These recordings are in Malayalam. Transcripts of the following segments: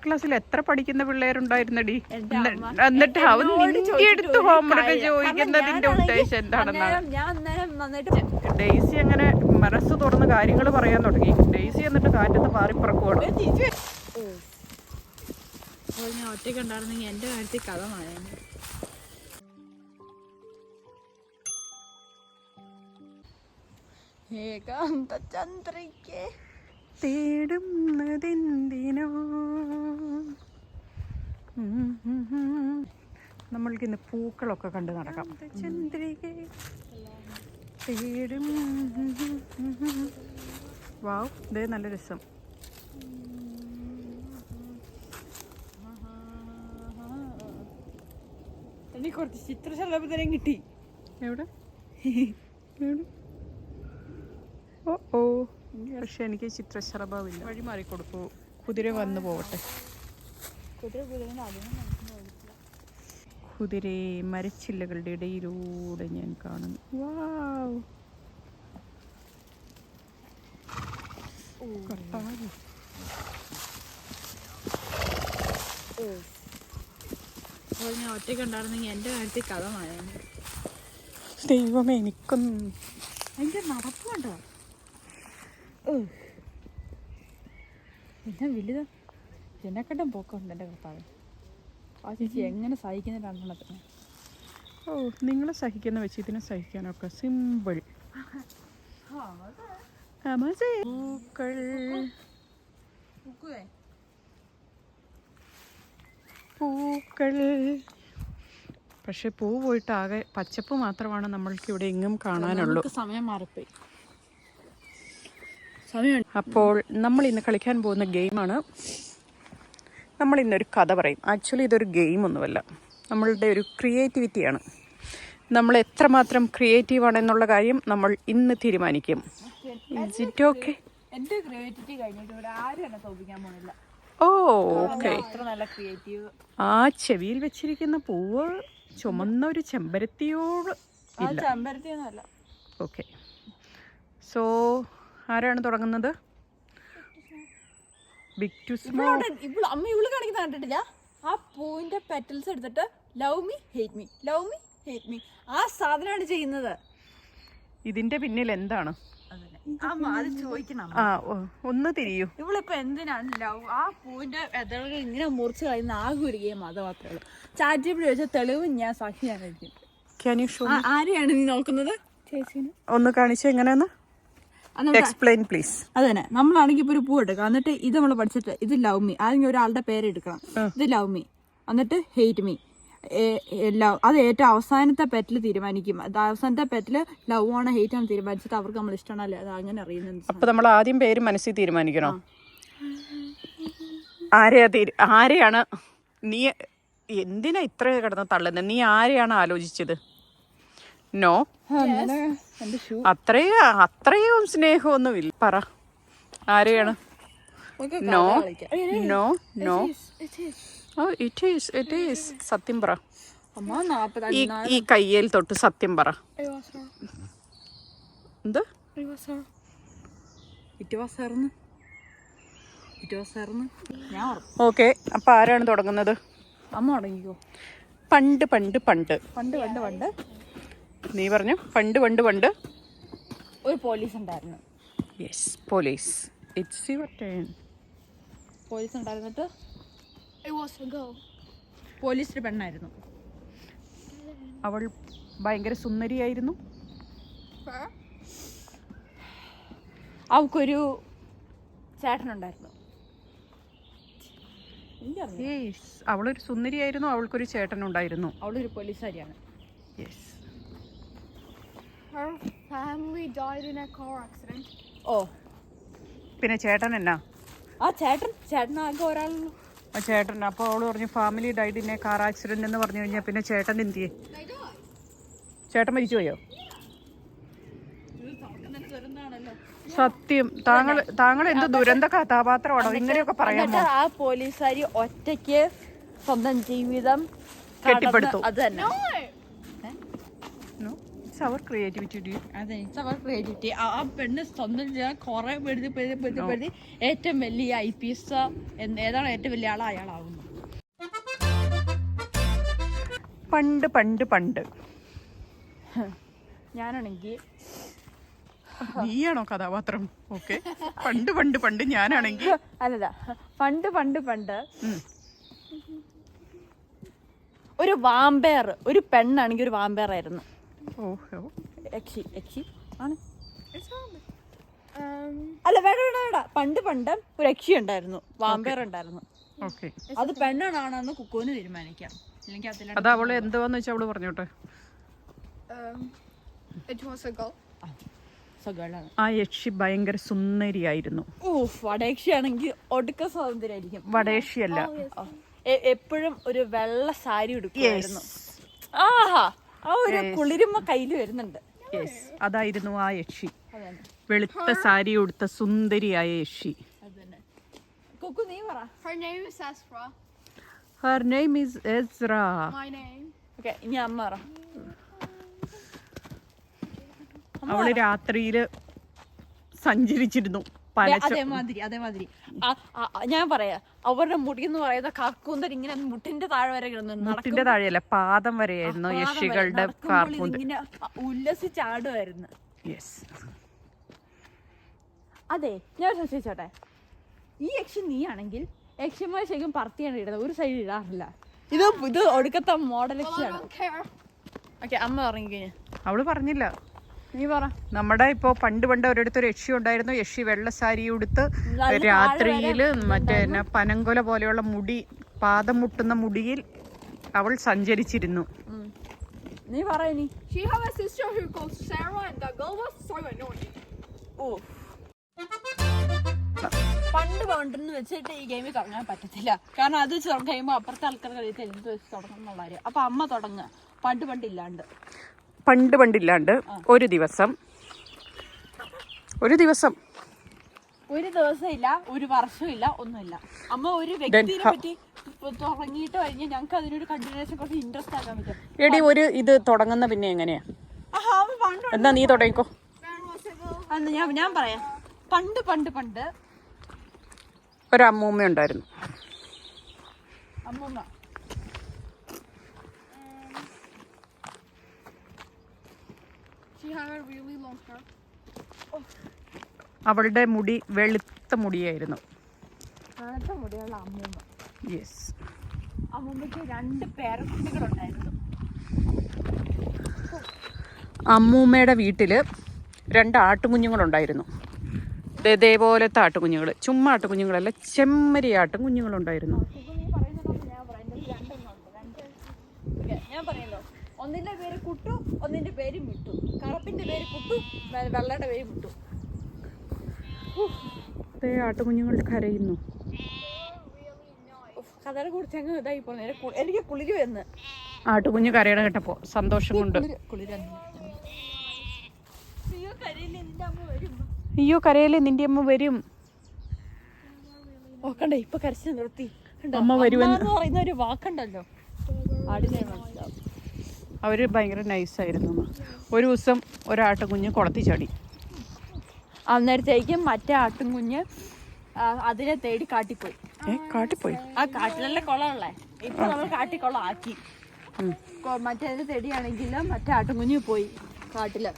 ക്ലാസ്സിൽ എത്ര പഠിക്കുന്ന പിള്ളേരുണ്ടായിരുന്നടി? എന്നിട്ട് അവൻ എടുത്ത് ഹോംവർക്ക് ചോദിക്കുന്നതിന്റെ ഉദ്ദേശം എന്താണെന്നാണ്. ഡെയ്സി അങ്ങനെ മനസ്സ് തുറന്ന് കാര്യങ്ങൾ പറയാൻ തുടങ്ങി. ഡെയ്സി എന്നിട്ട് കാറ്റത്ത് പാറിപ്പറക്കുവാണ്. ഞാൻ ഒറ്റയ്ക്ക് ഉണ്ടായിരുന്നെങ്കിൽ എന്റെ കാര്യത്തിൽ കഥ മാറിയാണ്. ഏകാന്തചന്ദ്രികേ തേടുന്നതെന്തിനോ നമ്മൾക്കിന്ന് പൂക്കളൊക്കെ കണ്ട് നടക്കാം. ചന്ദ്രികേ തേടും. വാവ്, ഇതേ നല്ല രസം. എനിക്ക് കുറച്ച് ചിത്രശലഭം കിട്ടി. എവിടെ? ഓ പക്ഷെ എനിക്ക് ചിത്രശലഭമില്ല. വഴി മാറിക്കൊടുക്കൂ. കുതിര വന്നു പോവട്ടെ. കുതിരയെ മരച്ചില്ലകളുടെ ഇടയിലൂടെ ഞാൻ കാണുന്നു. വാവ്, ഞാൻ ഒറ്റയ്ക്ക് ഉണ്ടായിരുന്നെങ്കിൽ എന്റെ കാര്യത്തിൽ കഥ മാറിയാണ്. ദൈവമേ, എനിക്കൊന്നും അതിന്റെ നടപ്പ് കണ്ടോ? പിന്നെ വലുത് എന്നെക്കട്ടും പോക്കുണ്ട് എൻ്റെ കർത്താവ്. ആ ചേച്ചി എങ്ങനെ സഹിക്കുന്ന രണ്ടെണ്ണത്തിന്? ഓ, നിങ്ങൾ സഹിക്കുന്ന വെച്ച് ഇതിനെ സഹിക്കാനൊക്കെ സിമ്പിൾ. പൂക്കൾ പക്ഷെ പൂ പോയിട്ട് ആകെ പച്ചപ്പ് മാത്രമാണ് നമ്മൾക്ക് ഇവിടെ എങ്ങും കാണാനുള്ളൂ. സമയം മാറിപ്പോയി. അപ്പോൾ നമ്മൾ ഇന്ന് കളിക്കാൻ പോകുന്ന ഗെയിമാണ്. നമ്മൾ ഇന്നൊരു കഥ പറയും. ആക്ച്വലി ഇതൊരു ഗെയിമൊന്നുമല്ല, നമ്മളുടെ ഒരു ക്രിയേറ്റിവിറ്റിയാണ്. നമ്മൾ എത്രമാത്രം ക്രിയേറ്റീവാണെന്നുള്ള കാര്യം നമ്മൾ ഇന്ന് തീരുമാനിക്കും. ഓക്കെ, എൻ്റെ ക്രിയേറ്റിവിറ്റി കഴിഞ്ഞിട്ട് ഇവിടെ ആരും എന്നെ തോൽപ്പിക്കാൻ പോകുന്നില്ല. ഓ ഓക്കെ. നല്ല ക്രിയേറ്റീവ്. ആ ചെവിയിൽ വെച്ചിരിക്കുന്ന പൂവ് ചുമന്ന ഒരു ചെമ്പരത്തിയോട് ഇല്ല. ചെമ്പരത്തിയൊന്നുമല്ല. ഓക്കെ, സോ ആരാണ് തുടങ്ങുന്നത്? Big to small. അമ്മ ഇവള് കാണിക്കുന്ന കണ്ടിട്ടില്ല? ആ പൂവിന്റെ പെറ്റൽസ് എടുത്തിട്ട് love me hate me, love me hate me, ആ സാധനമാണ് ചെയ്യുന്നത്. ഇതിന്റെ പിന്നിൽ എന്താണ്? ചോദിക്കണം. ഒന്ന് തിരിയൂ. ഇവളിപ്പോ എന്തിനാണ് ലവ് ആ പൂവിന്റെ എതളുകൾ ഇങ്ങനെ മുറിച്ച് കളയുന്ന ആകെ ഒരു ഗെയിം അത് മാത്രമേ ഉള്ളൂ. ചാറ്റിൽ വെച്ച തെളിവ് ഞാൻ സാക്ഷിയായിരിക്കും. ആരെയാണ് നീ നോക്കുന്നത്? ചേച്ചീനെ ഒന്ന് കാണിച്ചു എങ്ങനെയാന്ന് എക്സ്പ്ലെയിൻ പ്ലീസ്. അതന്നെ, നമ്മളാണെങ്കിൽ ഇപ്പൊ ഒരു പൂ എടുക്കാം. എന്നിട്ട് ഇത് നമ്മൾ പഠിച്ചിട്ട് ഇത് ലവ് മീ, ആരെങ്കിലും ഒരാളുടെ പേര് എടുക്കണം. ഇത് ലവ് മീ, എന്നിട്ട് ഹെയ്റ്റ് മീ. അത് ഏറ്റവും അവസാനത്തെ പെറ്റിൽ തീരുമാനിക്കും. അത് അവസാനത്തെ പെറ്റില് ലവ് ആണോ ഹെയ്റ്റ് ആണോ തീരുമാനിച്ചിട്ട് അവർക്ക് നമ്മൾ ഇഷ്ടമാണല്ലേ അത് അങ്ങനെ അറിയുന്നത്. അപ്പൊ നമ്മൾ ആദ്യം പേര് മനസ്സിൽ തീരുമാനിക്കണോ? ആരെയാണ് നീ? എന്തിനാ ഇത്ര കിടന്ന് തള്ളുന്നത്? നീ ആരെയാണ് ആലോചിച്ചത്? നോ, അത്രയും സ്നേഹമൊന്നുമില്ല. പറ, ആരെയാണ്? No no no, it is. സത്യം പറ. ഈ കയ്യിൽ തൊട്ട് സത്യം പറ. എന്ത്? ഓക്കെ, അപ്പൊ ആരാണ് തുടങ്ങുന്നത്? അമ്മ തുടങ്ങിക്കോ. പണ്ട് പണ്ട് പണ്ട് പണ്ട് പണ്ട് പണ്ട് നീ പറഞ്ഞു. പണ്ട് പണ്ട് പണ്ട് ഒരു പോലീസ് ഉണ്ടായിരുന്നു. Yes, police. It's your turn. Police ഉണ്ടായിരുന്നിട്ട് പോലീസ് ഒരു പെണ്ണായിരുന്നു. അവൾ ഭയങ്കര സുന്ദരിയായിരുന്നു. അവൾക്കൊരു ചേട്ടനുണ്ടായിരുന്നു. അവളൊരു സുന്ദരിയായിരുന്നു, അവൾക്കൊരു ചേട്ടനുണ്ടായിരുന്നു. അവളൊരു പോലീസുകാരിയാണ്. Yes. Her family died in a car accident. ഓ, പിന്നെ ചേട്ടൻ എന്നാ? ആ ചേട്ടനാകെ ഒരാളുള്ളൂ. ആ ചേട്ടൻ. അപ്പോൾ അവള് പറഞ്ഞു family died in A car accident എന്ന് പറഞ്ഞു കഴിഞ്ഞാൽ പിന്നെ ചേട്ടൻ എന്ത് ചെയ്യും? ചേട്ടൻ മരിച്ചുപോയോ? സത്യം. താങ്കൾ എന്ത് ദുരന്ത കഥാപാത്രമാണോ? ഇങ്ങനെയൊക്കെ പറയാമോ? ആ പോലീസുകാരി ഒറ്റയ്ക്ക് സ്വന്തം ജീവിതം കെട്ടിപ്പടുത്തു. അത് തന്നെ. It's our creativity. അതെ, ഇറ്റ്സ് അവർ ക്രിയേറ്റിവിറ്റി. ആ പെണ്ണ് സ്വന്തം കുറെ പെടുത്തി ഏറ്റവും വലിയ IPS ഏതാണ് ഏറ്റവും വലിയ ആളാ അയാളാവുന്നു. പണ്ട് പണ്ട് പണ്ട് ഞാനാണെങ്കിൽ നീയാണോ കഥാപാത്രം? ഓക്കെ. പണ്ട് പണ്ട് പണ്ട് ഞാനാണെങ്കിൽ അല്ലല്ല, പണ്ട് പണ്ട് പണ്ട് ഒരു വാമ്പയർ, ഒരു പെണ്ണാണെങ്കിൽ ഒരു വാമ്പയർ ആയിരുന്നു. ഓഹോ. യക്ഷി ആണ്. It's on. അല്ല, വേണ്ട. പണ്ട് പണ്ട് ഒരു യക്ഷി ഉണ്ടായിരുന്നു, വാമ്പയർ ഉണ്ടായിരുന്നു. ഓക്കെ. അത് പെണ്ണാണെന്ന് കുക്കുവിന് തീരുമാനിക്കാം. അല്ലെങ്കിൽ അതിലാണ് അത് അവള് എന്തുവാന്ന് വെച്ചാൽ അവള് പറഞ്ഞോട്ടെ. It was a girl. സുഖമാണ്. ആ യക്ഷി ഭയങ്കര സുന്ദരിയായിരുന്നു. വടയക്ഷിയാണെങ്കിൽ ഒടുക്ക സൗന്ദര്യമായിരിക്കും. വടേഷിയല്ല, എപ്പോഴും ഒരു വെള്ള സാരി ഉടുക്കുമായിരുന്നു. ആ ഒരു കുളിരുമ്മ കയ്യിൽ വരുന്നുണ്ട്. അതായിരുന്നു ആ യക്ഷി. വെളുത്ത സാരി ഉടുത്ത സുന്ദരിയായ യക്ഷി. കുക്കു നീ പറ. Her name is Ezra. Her name is Ezra. My name. Okay, ഇനി അമ്മ പറ. അവള് രാത്രിയില് സഞ്ചരിച്ചിരുന്നു. അതേമാതിരി ഞാൻ പറയാ, അവരുടെ മുടി എന്ന് പറയുന്ന കാർക്കൂന്തൽ ഇങ്ങനെ മുട്ടിന്റെ താഴെ വരെ മുട്ടിന്റെ താഴെയല്ല, പാദം വരെയായിരുന്നു യക്ഷികളുടെ കാർക്കൂന്തൽ. ഇങ്ങനെ ഉല്ലസിച്ചാടുമായിരുന്നു. അതെ, ഞാൻ ശ്രദ്ധിച്ചോട്ടെ, ഈ യക്ഷി നീ ആണെങ്കിൽ യക്ഷിമാർ ശരിക്കും പറത്തിയാണ് ഇടുന്നത്, ഒരു സൈഡ് ഇടാറില്ല. ഇത് ഒടുക്കത്തെ മോഡൽ യക്ഷിയാണ്. ഓക്കെ, അമ്മ പറഞ്ഞിക്കഴിഞ്ഞു. അവള് പറഞ്ഞില്ല, നീ പറ. നമ്മുടെ ഇപ്പൊ പണ്ട് ഒരിടത്തൊരു യക്ഷി ഉണ്ടായിരുന്നു. യക്ഷി വെള്ള സാരി ഉടുത്ത് രാത്രിയില് മറ്റേ പനങ്കൊല പോലെയുള്ള മുടി, പാദം മുട്ടുന്ന മുടിയിൽ അവൾ സഞ്ചരിച്ചിരുന്നു. നീ പറ ഇനി. She had a sister who called Sarah, and the girl was so annoying. പണ്ട് പണ്ടെന്ന് വെച്ചിട്ട് ഈ ഗെയിമിൽ തുടങ്ങാൻ പറ്റത്തില്ല. കാരണം അത് കഴിയുമ്പോൾ അപ്പുറത്തെ ആൾക്കാർ കഴിയത്തെ എന്ത് വെച്ച് തുടങ്ങണം എന്നുള്ള കാര്യം. അപ്പൊ അമ്മ തുടങ്ങുക. പണ്ടില്ലാണ്ട് ഒരു ദിവസം ഒരു ദിവസം ഇല്ല, ഒരു വർഷമില്ല, ഒന്നുമില്ല. അമ്മ ഒരു വ്യക്തിയെ പറ്റി തുടങ്ങിയിട്ട് കഴിഞ്ഞാൽ ഞങ്ങൾക്ക് അതിനൊരു കണ്ടിന്യൂഷൻ കുറച്ച് ഇൻട്രസ്റ്റ് ആക്കാൻ പറ്റും. എടി, ഒരു ഇത് തുടങ്ങുന്ന പിന്നെ എങ്ങനെയാ? എന്നാ നീ തുടങ്ങിക്കോ. ഞാൻ പറയാം. പണ്ട് ഒരു അമ്മൂമ്മ ഉണ്ടായിരുന്നു. അമ്മൂമ്മ She had a really long hair. അവളുടെ മുടി വെളുത്ത മുടിയായിരുന്നു. വെളുത്ത മുടിയുള്ള അമ്മൂമ്മ. യെസ്. അമ്മൂമ്മയ്ക്ക് 2 പേരക്കുട്ടികളുണ്ടായിരുന്നു. അമ്മൂമ്മയുടെ വീട്ടില് 2 ആട്ടുകുഞ്ഞുങ്ങളുണ്ടായിരുന്നു. ഇതേപോലത്തെ ആട്ടുകുഞ്ഞുങ്ങൾ, ചുമ്മാ ആട്ടുകുഞ്ഞുങ്ങളല്ല, ചെമ്മരി ആട്ടുകുഞ്ഞുങ്ങളുണ്ടായിരുന്നു. ഞാൻ പറയല്ലോ, ഒന്നിന്റെ പേര് കുട്ടു, ഒന്നിന്റെ പേര് മിട്ടു. കറുപ്പിന്റെ പേര് കുട്ടു, വെള്ളയുടെ പേര് മിട്ടു. ആട്ടുകുഞ്ഞുങ്ങൾ കരയുന്നു. കഥ കുറിച്ച് അങ്ങ് ഇതായി പോകുന്നു. എനിക്ക് കുളിര് വന്ന് ആട്ടുകുഞ്ഞ് കരയണ കേട്ടപ്പോ സന്തോഷം കൊണ്ട്. അയ്യോ, കരയില്ലേ, നിന്റെ അമ്മ വരും. ഓക്കണ്ടേ, ഇപ്പൊ കരച്ചു നിർത്തി. അമ്മ വരുമെന്ന് പറയുന്ന ഒരു വാക്കുണ്ടല്ലോ, ആടിനെ മനസ്സിലാവും. അവര് ഭയങ്കര നൈസായിരുന്നു. ഒരു ദിവസം ഒരാട്ടുകുഞ്ഞ് കുളത്തി ചാടി. അന്നേരത്തേക്കും മറ്റേ ആട്ടുംകുഞ്ഞ് അതിനെ തേടി കാട്ടിപ്പോയി. ആ കാട്ടിലല്ലേ കുളമുള്ളേ, ഇപ്പൊ നമ്മൾ കാട്ടിക്കുളം ആക്കി. മറ്റേ തേടിയാണെങ്കിലും മറ്റേ ആട്ടുംകുഞ്ഞ് പോയി കാട്ടില്.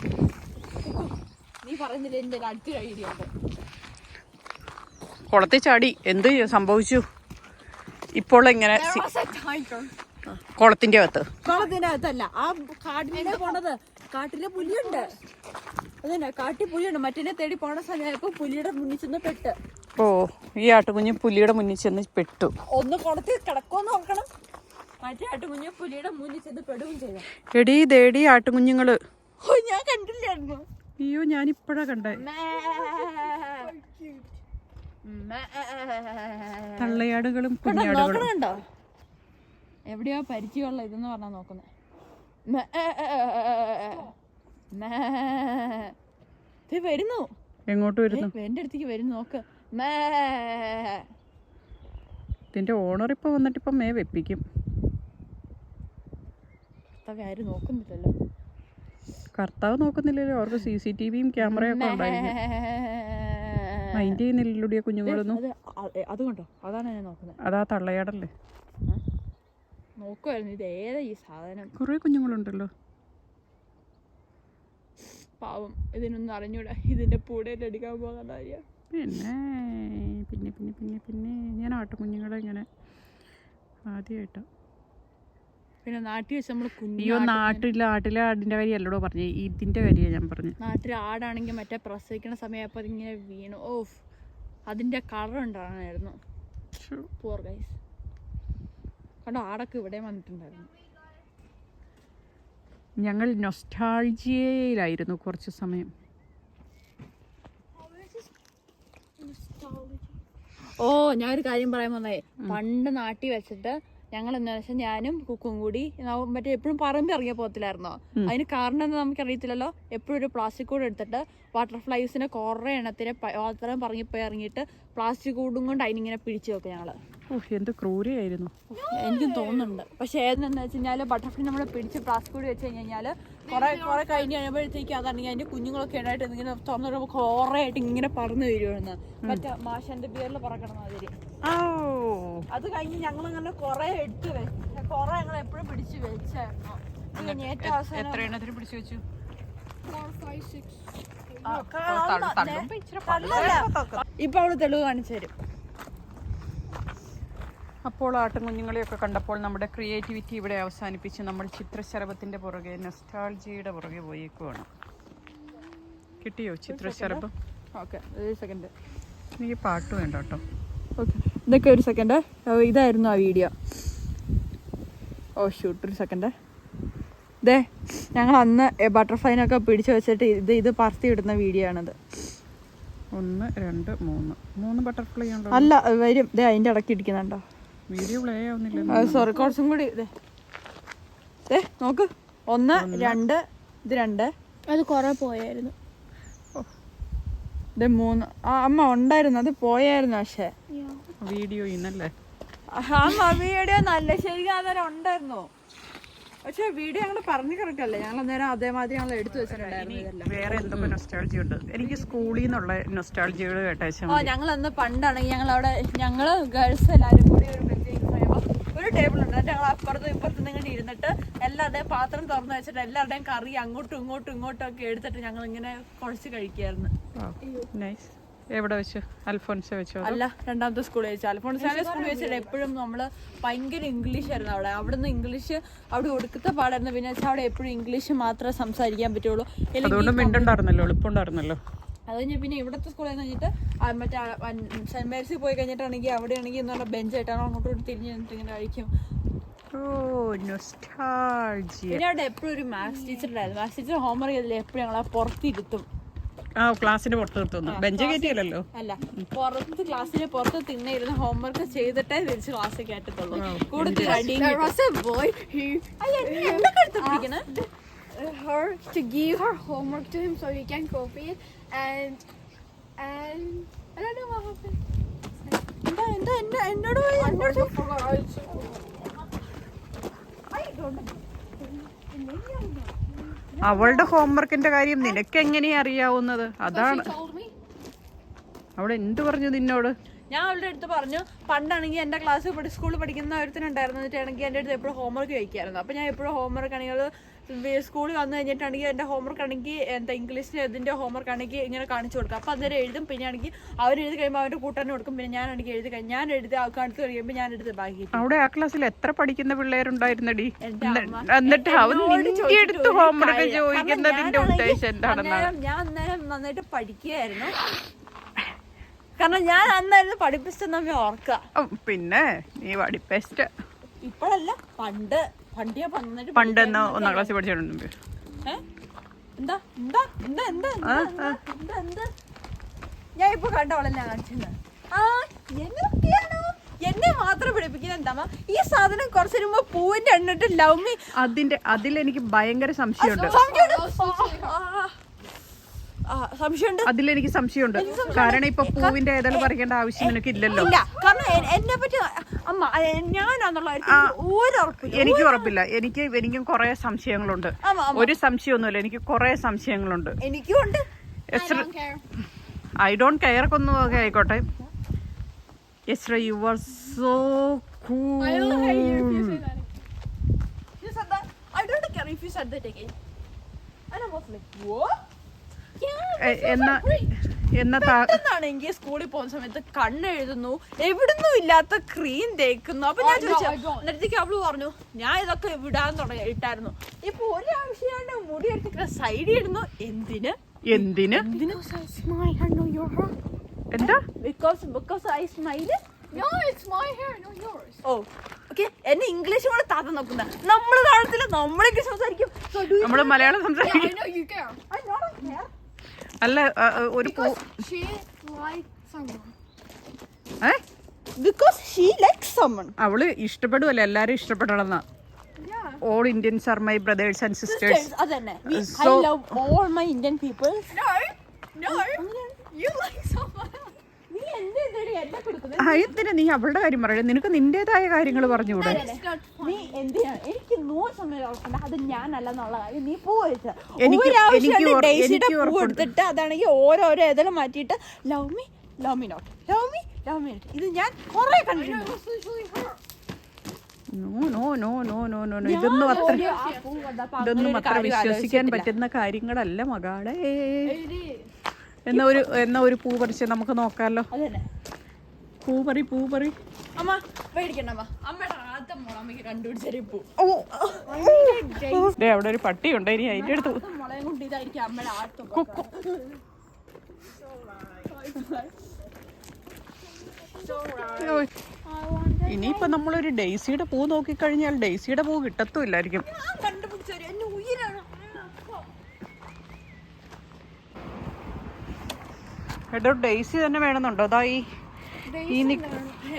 നീ പറയുന്നില്ല, എന്റെ അടുത്ത് കഴിയുന്നുണ്ട്. കുളത്തിൽ ചാടി. എന്ത് സംഭവിച്ചു? ഇപ്പോൾ എങ്ങനെ കുളത്തിന്റെ അകത്തല്ല, ആ കാട്ടിലെ പോണത്. കാട്ടിലെ പുലിയുണ്ട്, അതന്നെ, കാട്ടിൽ പുലിയുണ്ട്. മറ്റേ തേടി പോണ സമയപ്പോ പുലിയുടെ മുന്നിൽ ചെന്ന് പെട്ട്. ഓ, ഈ ആട്ടുകുഞ്ഞ് പുലിയുടെ മുന്നിൽ ചെന്ന് പെട്ടു. ഒന്ന് കുളത്തിൽ കിടക്കുമെന്ന് നോക്കണം. മറ്റേ ആട്ടുകുഞ്ഞ് പുലിയുടെ മുന്നിൽ ചെന്ന് പെടുകയും ചെയ്തു. എടീ ദേടി ആട്ടുകുഞ്ഞുങ്ങള്. ഞാൻ കണ്ടില്ലായിരുന്നു. അയ്യോ, ഞാനിപ്പോഴാ കണ്ടേ. തള്ളയാടുകളും കുഞ്ഞാടുകളും കണ്ടോ? എവിടെയോ പരിചയമുള്ള ഇതെന്ന് പറഞ്ഞാ നോക്കുന്നത്. വരുന്നു. എങ്ങോട്ട് വരുന്നു? എന്റെ അടുത്തേക്ക് വരുന്നു, നോക്ക്. ഇതിന്റെ ഓണർ ഇപ്പൊ വന്നിട്ട് ഇപ്പൊ മേ വെപ്പിക്കും. ആരും നോക്കുന്നില്ലല്ലോ. കർത്താവ് നോക്കുന്നില്ലല്ലോ, അവർക്ക് CCTVയും ക്യാമറയൊക്കെ ഉണ്ടായിരിക്കും. മൈൻഡ് ചെയ്യുന്നില്ലല്ലോ കുഞ്ഞുങ്ങളൊന്നും. അതുകൊണ്ടോ അതാണ് ഞാൻ നോക്കുന്നത്. അതാ തള്ളയാടല്ലേ നോക്കുമായിരുന്നു ഇത് ഏതാ ഈ സാധനം. കുറേ കുഞ്ഞുങ്ങളുണ്ടല്ലോ. പാവം ഇതിനൊന്നും അറിഞ്ഞൂടാ. ഇതിന്റെ പൂടയിൽ എടുക്കാൻ പോകുന്ന കാര്യം. പിന്നെ പിന്നെ പിന്നെ പിന്നെ പിന്നെ ഞാൻ ആട്ടുകുഞ്ഞുങ്ങളെ ഇങ്ങനെ ആദ്യമായിട്ടാണ്. പിന്നെ നാട്ടിൽ വെച്ച് നമ്മൾ അയ്യോ നാട്ടിലെ ആടിൻ്റെ കാര്യം അല്ലടോ പറഞ്ഞു, ഇതിൻ്റെ കാര്യമാണ് ഞാൻ പറഞ്ഞു. നാട്ടിൽ ആടാണെങ്കിൽ മറ്റേ പ്രസവിക്കണ സമയപ്പോൾ അതിങ്ങനെ വീണു. ഓഫ്, അതിൻ്റെ കളർ ഉണ്ടായിരുന്നു. പോർ ഗൈസ് കണ്ടോ, ആടൊക്കെ ഇവിടെ വന്നിട്ടുണ്ടായിരുന്നു. ഞങ്ങൾ നൊസ്റ്റാൾജിയയിലായിരുന്നു കുറച്ച് സമയം. ഓ, ഞാനൊരു കാര്യം പറയാൻ വന്നേ. പണ്ട് നാട്ടിൽ വെച്ചിട്ട് ഞങ്ങൾ എന്താ വെച്ചാൽ ഞാനും കുക്കും കൂടി മറ്റേ എപ്പോഴും പറമ്പ് ഇറങ്ങിയ പോകത്തില്ലായിരുന്നോ. അതിന് കാരണം എന്താ നമുക്കറിയത്തില്ലല്ലോ. എപ്പോഴും ഒരു പ്ലാസ്റ്റിക് കൂട് എടുത്തിട്ട് ബട്ടർഫ്ലൈസിനെ കുറേ എണ്ണത്തിന് അത്രയും പറഞ്ഞിപ്പോയി ഇറങ്ങിയിട്ട് പ്ലാസ്റ്റിക് കൂടും കൊണ്ട് അതിനിങ്ങനെ പിടിച്ചു വെക്കും ഞങ്ങള്. എന്ത് ക്രൂരയായിരുന്നു. എനിക്കും തോന്നുന്നുണ്ട്. പക്ഷെ ഏതെന്ന് വെച്ച് കഴിഞ്ഞാൽ ബട്ടർഫ്ലൈ നമ്മൾ പിടിച്ച് പ്ലാസ്റ്റിക് കൂടി വെച്ച് കഴിഞ്ഞാൽ കുറെ കഴിഞ്ഞ് കഴിയുമ്പോഴത്തേക്ക് അതാണെങ്കിൽ അതിന്റെ കുഞ്ഞുങ്ങളൊക്കെ ഉണ്ടായിട്ട് ഇങ്ങനെ തുറന്നു കുറേ ആയിട്ട് ഇങ്ങനെ പറന്നു വരുവായിരുന്നു. മറ്റേ മാഷന്റെ ബിയറിൽ പറക്കണ മാതിരി. അത് കഴിഞ്ഞ് ഞങ്ങളിങ്ങനെ കുറെ എടുത്ത് വെച്ച് കുറെ ഞങ്ങൾ എപ്പോഴും പിടിച്ച് വെച്ചായിരുന്നു. ഏറ്റവും അവസാനം എത്ര എണ്ണത്തിന് പിടിച്ചു വെച്ചു? 4, 5, 6. ഇപ്പൊ അവള് തെളിവ് കാണിച്ചു തരും. അപ്പോൾ ആട്ടുകുഞ്ഞുങ്ങളെയൊക്കെ കണ്ടപ്പോൾ നമ്മുടെ ക്രിയേറ്റിവിറ്റി ഇവിടെ അവസാനിപ്പിച്ച് നമ്മൾ ചിത്രശലഭത്തിൻ്റെ പുറകെ നൊസ്റ്റാൾജിയുടെ പുറകെ പോയേക്കുവാണ്. കിട്ടിയോ ചിത്രശലഭം? ഓക്കെ, ഒരു സെക്കൻഡ്. എനിക്ക് പാട്ട് വേണ്ട കേട്ടോ. ഓക്കെ, ഇതൊക്കെ ഒരു സെക്കൻഡ്. ഇതായിരുന്നു ആ വീഡിയോ. ഓ ഷൂട്ട്, ഒരു സെക്കൻഡ്. ഇതേ ഞങ്ങൾ അന്ന് ബട്ടർഫ്ലൈനൊക്കെ പിടിച്ചു വെച്ചിട്ട് ഇത് പറത്തി വിടുന്ന വീഡിയോ ആണിത്. 1 2 3 ബട്ടർഫ്ലൈ ഉണ്ടോ? അല്ല, വരും. ഇതേ അതിൻ്റെ ഇടയ്ക്ക് ഇരിക്കുന്നുണ്ടോ? വീഡിയോ പ്ലേ ആവുന്നില്ല. സോറി, കുറച്ചും കൂടി. ഇതേ നോക്ക്. 1 2 ഇത് 2. അത് കുറെ പോയായിരുന്നു. ഇത് 3. അമ്മ ഉണ്ടായിരുന്നു, അത് പോയായിരുന്നു. പക്ഷേ വീഡിയോ ഇന്നല്ലേ അമ്മ വീഡിയോ നല്ല ശരിക്കും അന്നേരം ഉണ്ടായിരുന്നു. പക്ഷെ വീഡിയോ ഞങ്ങൾ പറഞ്ഞു കറക്റ്റ് അല്ലേ. ഞങ്ങൾ അന്നേരം അതേമാതിരി ഞങ്ങൾ എടുത്തു വെച്ചിട്ടുണ്ടായിരുന്നു. വേറെ എന്തൊക്കെ നൊസ്റ്റാൾജി ഉണ്ട്? എനിക്ക് സ്കൂളിൽ നിന്നുള്ള നൊസ്റ്റാൾജികൾ കേട്ടാൽ ഞങ്ങൾ അന്ന് പണ്ടാണെങ്കിൽ ഞങ്ങള് ഗേൾസ് എല്ലാവരും കൂടി ഒരു ഒരു ടേബിൾ ഉണ്ട്. എന്നിട്ട് ഞങ്ങൾ അപ്പുറത്തും ഇപ്പുറത്തും നിങ്ങളുടെ ഇരുന്നിട്ട് എല്ലാവരുടെയും പാത്രം തുറന്നു വെച്ചിട്ട് എല്ലാവരുടെയും കറി അങ്ങോട്ടും ഇങ്ങോട്ടും ഒക്കെ എടുത്തിട്ട് ഞങ്ങൾ ഇങ്ങനെ കുഴച്ച് കഴിക്കായിരുന്നു. എവിടെ വെച്ച്? അൽഫോൻസ വെച്ചോ? അല്ല, രണ്ടാമത്തെ സ്കൂളിൽ വെച്ച്. അൽഫോൻസാന്റെ സ്കൂളിൽ വെച്ചിട്ട് എപ്പോഴും നമ്മള് ഭയങ്കര ഇംഗ്ലീഷ് ആയിരുന്നു അവിടെ. അവിടുന്ന് ഇംഗ്ലീഷ് അവിടെ ഒടുക്കത്തെ പാടായിരുന്നു. പിന്നെ വെച്ചാൽ അവിടെ എപ്പോഴും ഇംഗ്ലീഷ് മാത്രമേ സംസാരിക്കാൻ പറ്റുള്ളൂ. എളുപ്പമുണ്ടായിരുന്നല്ലോ. അത് കഴിഞ്ഞ് പിന്നെ ഇവിടുത്തെ സ്കൂളിൽ നിന്ന് കഴിഞ്ഞിട്ട് മറ്റേ സെന്റ് മേരീസിൽ പോയി കഴിഞ്ഞിട്ടാണെങ്കിൽ അവിടെ ആണെങ്കിൽ എന്നുള്ള ബെഞ്ചായിട്ടാണ് അങ്ങോട്ട് തിരിഞ്ഞ് നിന്നിട്ട് ഇങ്ങനെ കഴിക്കും. പിന്നെ അവിടെ എപ്പോഴും ഒരു മാത്സ് ടീച്ചർ ഉണ്ടായിരുന്നു. മാത്സ് ടീച്ചർ ഹോംവർക്ക് ചെയ്തില്ല, എപ്പോഴും ഞങ്ങളെ പുറത്തിരുത്തും. ക്ലാസ്സിന്റെ പുറത്ത് നിർത്തുന്നു, ബെഞ്ച് കയറ്റിയല്ലോ. അല്ല, പുറത്ത് ക്ലാസ്സിന് പുറത്ത് തിന്നിരുന്ന് ഹോംവർക്ക് ചെയ്തിട്ടേ തിരിച്ച് ക്ലാസ്സിൽ കയറ്റത്തുള്ളൂ. കൂടുതൽ her to give her homework to him so he can copy it, and I don't know what happened. അവളുടെ ഹോംവർക്കിന്റെ കാര്യം നിനക്ക് എങ്ങനെയാ അറിയാവുന്നത്? അതാണ് അവിടെ എന്ത് പറഞ്ഞു നിന്നോട്? ഞാൻ അവളുടെ അടുത്ത് പറഞ്ഞു, പണ്ടാണെങ്കിൽ എൻ്റെ ക്ലാസ്സിൽ സ്കൂളിൽ പഠിക്കുന്ന ഒരുത്തനുണ്ടായിരുന്നു. എന്നിട്ടാണെങ്കിൽ എൻ്റെ അടുത്ത് എപ്പോഴും ഹോംവർക്ക് കഴിക്കായിരുന്നു. അപ്പോൾ ഞാൻ എപ്പോഴും ഹോംവർക്ക് ആണെങ്കിൽ സ്കൂളിൽ വന്നു കഴിഞ്ഞിട്ടാണെങ്കിൽ എൻ്റെ ഹോംവർക്ക് ആണെങ്കിൽ എന്താ ഇംഗ്ലീഷിന് ഇതിൻ്റെ ഹോംവർക്ക് ആണെങ്കിൽ ഇങ്ങനെ കാണിച്ചു കൊടുക്കും. അപ്പോൾ അന്നേരം എഴുതും. പിന്നെ ആണെങ്കിൽ അവരെഴുതി കഴിയുമ്പോൾ അവൻ്റെ കൂട്ടാനും കൊടുക്കും. പിന്നെ ഞാനാണെങ്കിൽ ഞാൻ എഴുതി കാണിച്ചു കഴിയുമ്പോൾ ഞാൻ എടുത്ത് ബാക്കി. അവിടെ ആ ക്ലാസ്സിൽ എത്ര പഠിക്കുന്ന പിള്ളേരുണ്ടായിരുന്നടി? എന്നിട്ട് ഹോംവർക്ക് ചോദിക്കുന്നതിന്റെ ഉദ്ദേശം എന്താണെന്നാണ്? ഞാൻ അന്നേരം നന്നായിട്ട് പഠിക്കുകയായിരുന്നു. കാരണം ഞാൻ അന്നായിരുന്നു പഠിപ്പിച്ചത് നമ്മെ ഓർക്കുക. പിന്നെ നീ പഠിപ്പിച്ച ഇപ്പോഴല്ല, പണ്ട് പണ്ടെന്ന് 1ാം ക്ലാസ്സിൽ പഠിച്ചിട്ടുണ്ട്. ഞാൻ ഇപ്പൊ കണ്ടോളെല്ലാം കാണിച്ചത്. എന്നെ മാത്രം പഠിപ്പിക്കുന്ന എന്താ ഈ സാധനം കുറച്ചു മുമ്പ് പൂവിന്റെ എണ്ണിട്ട് ലവ് മീ അതിലെനിക്ക് ഭയങ്കര സംശയമുണ്ട്. സംശയമുണ്ട്. അതിലെനിക്ക് സംശയമുണ്ട്. കാരണം ഇപ്പൊ പൂവിന്റെ ഏതായാലും പറിക്കേണ്ട ആവശ്യം നിനക്ക് ഇല്ലല്ലോ. കാരണം എന്നെ പറ്റി അമ്മ ഞാനാന്നുള്ള ഒരുറപ്പില്ല. എനിക്ക് ഉറപ്പില്ല. എനിക്കും കുറെ സംശയങ്ങളുണ്ട്. ഒരു സംശയമൊന്നുമില്ല, എനിക്ക് കുറെ സംശയങ്ങളുണ്ട്. എനിക്കും ഉണ്ട്. ഐ ഡോണ്ട് കെയർ ഒക്കെ ഒന്നും ഒക്കെ ആയിക്കോട്ടെ. Yasra, you are so cool. I don't care if you said that again. And I was like, what? പെട്ടെന്നാണെങ്കിൽ സ്കൂളിൽ പോകുന്ന സമയത്ത് കണ്ണെഴുതുന്നു, എവിടുന്നും ഇല്ലാത്ത ക്രീം തേക്കുന്നു. അപ്പൊ ഞാൻ ചോദിച്ചു, എന്നിടത്തേക്ക് അവള് പറഞ്ഞു ഞാൻ ഇതൊക്കെ വിടാൻ ഇട്ടായിരുന്നു. ഇപ്പൊ ഒരാവശ്യമായിട്ട് മുടി എടുത്തിട്ട് സൈഡിൽ ഇടുന്നു. എന്തിന്? എന്താ? Because I smile. No, it's my hair, not yours. Oh, okay. എന്നെ ഇംഗ്ലീഷ് കൂടെ താത്ത നോക്കുന്ന നമ്മള് കാണത്തില്ല, നമ്മളൊക്കെ സംസാരിക്കും. നമ്മള് മലയാളം സംസാരിക്കും. I know you care. I don't care. അല്ല, ഒരു She likes someone. Because she likes someone. അവള് ഇഷ്ടപ്പെടുവല്ലേ, എല്ലാരും ഇഷ്ടപ്പെടണമെന്നാ. All Indians are my brothers and sisters. അതന്നെ. I love all my Indian people. No. You like someone else. നീ എന്തിനാ എന്നെ കൊടുക്കുന്നത്? എന്തിനാ നീ അവളുടെ കാര്യം പറയണേ? നിനക്ക് നിന്റേതായ കാര്യങ്ങൾ പറഞ്ഞുകൂടെ? നീ എന്തിനാ എനിക്ക് 100% ഓർക്കണ്ട, അത് ഞാനല്ലെന്നുള്ള കാര്യം നീ പൂ വെച്ചാ. എനിക്ക് എടുത്തിട്ട് അതാണെങ്കിൽ ഓരോരോ ഇതിലും മാറ്റിയിട്ട് love me not, love me ഇത് ഞാൻ കുറെ കണ്ടിട്ടുണ്ട്. ഇതൊന്നും അത്ര വിശ്വസിക്കാൻ പറ്റുന്ന കാര്യങ്ങളല്ല മകളെ. എന്നാ ഒരു പൂ പറിച്ച് നമുക്ക് നോക്കാലോ. പൂ പറി. അമ്മ പേടിക്കണ്ട, അമ്മയുടെ ആദ്യത്തെ മുളമ്മക്ക് കണ്ടുപിടിച്ചൊരു പൂ. അവിടെ ഒരു പട്ടിയുണ്ട്, ഇനി അതിന്റെ അടുത്ത് മുളയും കൊണ്ട് ഇതായിരിക്കും അമ്മയുടെ ആദ്യത്തെ. ഇനിയിപ്പൊ നമ്മളൊരു ഡെയ്സിയുടെ പൂ നോക്കിക്കഴിഞ്ഞാൽ ഡെയ്സിയുടെ പൂ കിട്ടത്തുമില്ലായിരിക്കും. കണ്ടുപിടിച്ചൊരു എന്നെ ഉയരാണ്. എടോ, ഡെയ്സി തന്നെ വേണമെന്നുണ്ടോ? അതാ ഈ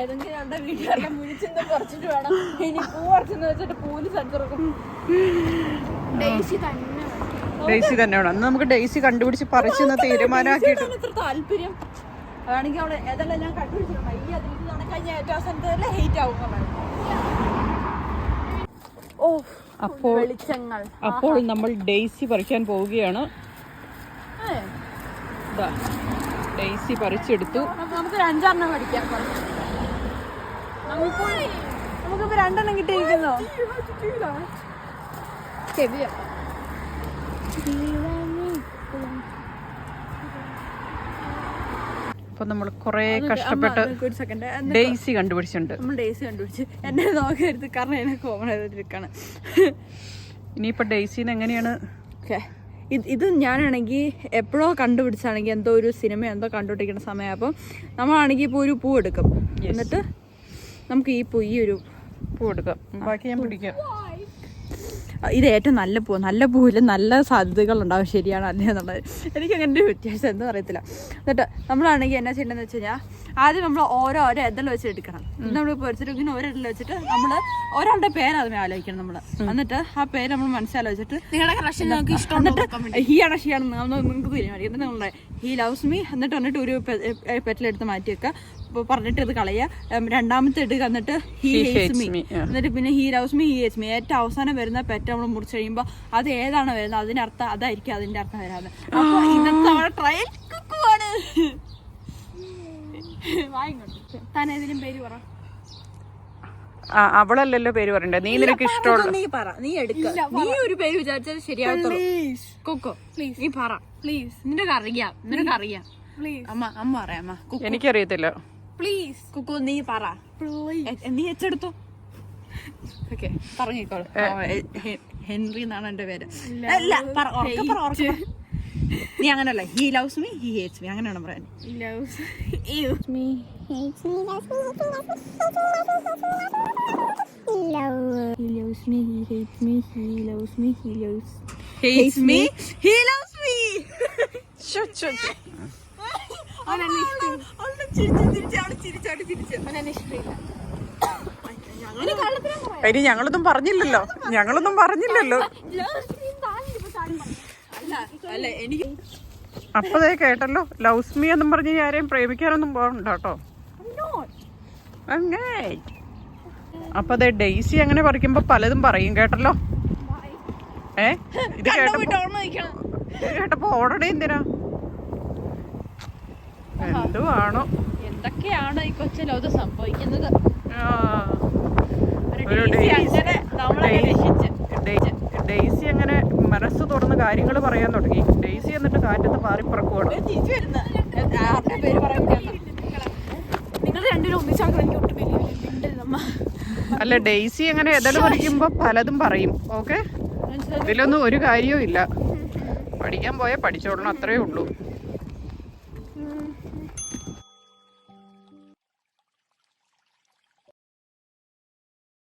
ഏതെങ്കിലും അവരുടെ വീട്ടുകാരുടെ മുരിച്ചിന്ന് പറിച്ചിട്ട് വേണം ഇനി പൂ പറിച്ചെന്ന് വെച്ചിട്ട് പൂവിന് സെൻസറക്കും. ഡെയ്സി തന്നെ വേണം. അന്ന് നമുക്ക് ഡെയ്സി കണ്ടുപിടിച്ച് പറിച്ചെന്ന് തീരുമാനമാക്കിയിട്ട് താല്പര്യം അതാണെങ്കിൽ അവള് ഏതെല്ലാം ഞാൻ കണ്ടുപിടിച്ചിട്ടുണ്ടോ ഈ അതിന് കഴിഞ്ഞ ഏറ്റവും അവസാനത്തെ ഹെയ്റ്റ് ആവും. അപ്പോൾ നമ്മൾ ഡെയ്സി പറിക്കാൻ പോവുകയാണ്. ഡെയ്സി പറിച്ചെടുത്തു. നമുക്ക് 5-6 പഠിക്കാം. നമുക്കിപ്പോ 2 കിട്ടിയിരിക്കുന്നോ? അപ്പൊ നമ്മൾ കൊറേ കഷ്ടപ്പെട്ട് ഡെയ്സി കണ്ടുപിടിച്ചിട്ടുണ്ട്. നമ്മൾ ഡെയ്സി കണ്ടുപിടിച്ച് എന്നെ നോക്കരുത്, കാരണം എന്നെ കോമൺ ആയിട്ടിരിക്കാണ്. ഇനിയിപ്പൊ ഡെയ്സിന് എങ്ങനെയാണ്? ഇത് ഞാനാണെങ്കിൽ എപ്പോഴോ കണ്ടുപിടിച്ചാണെങ്കിൽ എന്തോ ഒരു സിനിമ എന്തോ കണ്ടുപിടിക്കുന്ന സമയം. അപ്പം നമ്മളാണെങ്കിൽ ഇപ്പോൾ ഒരു പൂ എടുക്കും, എന്നിട്ട് നമുക്ക് ഈ ഒരു പൂ എടുക്കാം, ബാക്കി ഞാൻ പിടിക്കാം. ഇത് ഏറ്റവും നല്ല പൂവിൽ നല്ല സാധ്യതകളുണ്ടാവും, ശരിയാണ് അല്ലേ എന്നുള്ളത്. എനിക്ക് അങ്ങനെ ഒരു വ്യത്യാസം എന്താ അറിയത്തില്ല. എന്നിട്ട് നമ്മളാണെങ്കിൽ എന്നാ ചെയ്യേണ്ടതെന്ന് വെച്ച് കഴിഞ്ഞാൽ ആദ്യം നമ്മൾ ഓരോ ഇതൾ വെച്ചിട്ട് എടുക്കണം. നമ്മൾ പൊരിച്ചിട്ട് ഇങ്ങനെ ഓരോ ഇടൽ വെച്ചിട്ട് നമ്മൾ ഒരാളുടെ പേര് ആദ്യമേ ആലോചിക്കണം നമ്മൾ. എന്നിട്ട് ആ പേര് നമ്മൾ മനസ്സിലാലോചിച്ചിട്ട് ഹീ ആണോ ഷീ ആണോ നിങ്ങൾക്ക് തീരുമാനിക്കും. എന്നിട്ട് നമ്മളുടെ ഹീ ലവ്സ് മീ എന്നിട്ട് ഒരു പെറ്റിലെടുത്ത് മാറ്റി വെക്കുക, പറഞ്ഞിട്ട് ഇത് കളയുക. രണ്ടാമത്തെ ഇടുക, എന്നിട്ട് ഹീ ഹേറ്റ്സ് മീ, എന്നിട്ട് പിന്നെ he loves me he hates me. ഏറ്റവും അവസാനം വരുന്ന പെറ്റ് നമ്മൾ മുറിച്ച് കഴിയുമ്പോൾ അത് ഏതാണോ വരുന്നത് അതിനർത്ഥം അതായിരിക്കും അതിന്റെ അർത്ഥം വരാതെ. അപ്പൊ ഇന്നത്തെ നമ്മുടെ ട്രയൽ കുക്കുവാണ്. താനേതിലും പേര് പറ. അവളല്ലല്ലോ പേര് പറയണ്ടേ, നീ നിനക്ക് ഇഷ്ടമുള്ള നീ പറ, നീ എടുക്ക. നീ ഒരു പേര് വിചാരിച്ചാൽ ശരിയാവത്തുള്ളൂ. കൊക്കോ നീ പറ പ്ലീസ്. നിനക്കറിയാം അമ്മ പറയാം. എനിക്കറിയത്തില്ല. പ്ലീസ് കുക്കു നീ പറ. നീ എച്ചെടുത്തോ. ഓക്കെ പറഞ്ഞോളൂ. ഹെൻറി എന്നാണ് എന്റെ പേര്. നീ അങ്ങനല്ല, he loves me he hates me അങ്ങനെയാണ് പറയാൻ. ഇനി ഞങ്ങളൊന്നും പറഞ്ഞില്ലല്ലോ. അപ്പതേ കേട്ടല്ലോ, ലവ്സ് മീ എന്നും പറഞ്ഞ് ആരെയും പ്രേമിക്കാനൊന്നും പോകണ്ട കേട്ടോ. അങ്ങനെ അപ്പൊ അതെ ഡെയ്സി അങ്ങനെ പറിക്കുമ്പോ പലതും പറയും കേട്ടല്ലോ. ഇത് കേട്ടപ്പോ ഓടണേ എന്തിനാ? എന്തുവാണോ എന്തൊക്കെയാണോ ഈ കൊച്ചു ലോകത്ത് സംഭവിക്കുന്നത്. ഡെയ്സി അങ്ങനെ മനസ്സ് തുറന്ന് കാര്യങ്ങൾ പറയാൻ തുടങ്ങി. ഡെയ്സി എന്നിട്ട് കാറ്റത്ത് പാറിപ്പറക്കുവാണ്. നിങ്ങൾ രണ്ടുപേരും ഒന്നിച്ചാക്കണം, എനിക്ക് ഒട്ടും വലിയ അല്ല ഡെയ്സി അങ്ങനെ എതള് പറിക്കുമ്പോ പലതും പറയും. ഓക്കെ, ഇതിലൊന്നും ഒരു കാര്യവും ഇല്ല. പഠിക്കാൻ പോയാൽ പഠിച്ചോളണം, അത്രേ ഉള്ളൂ.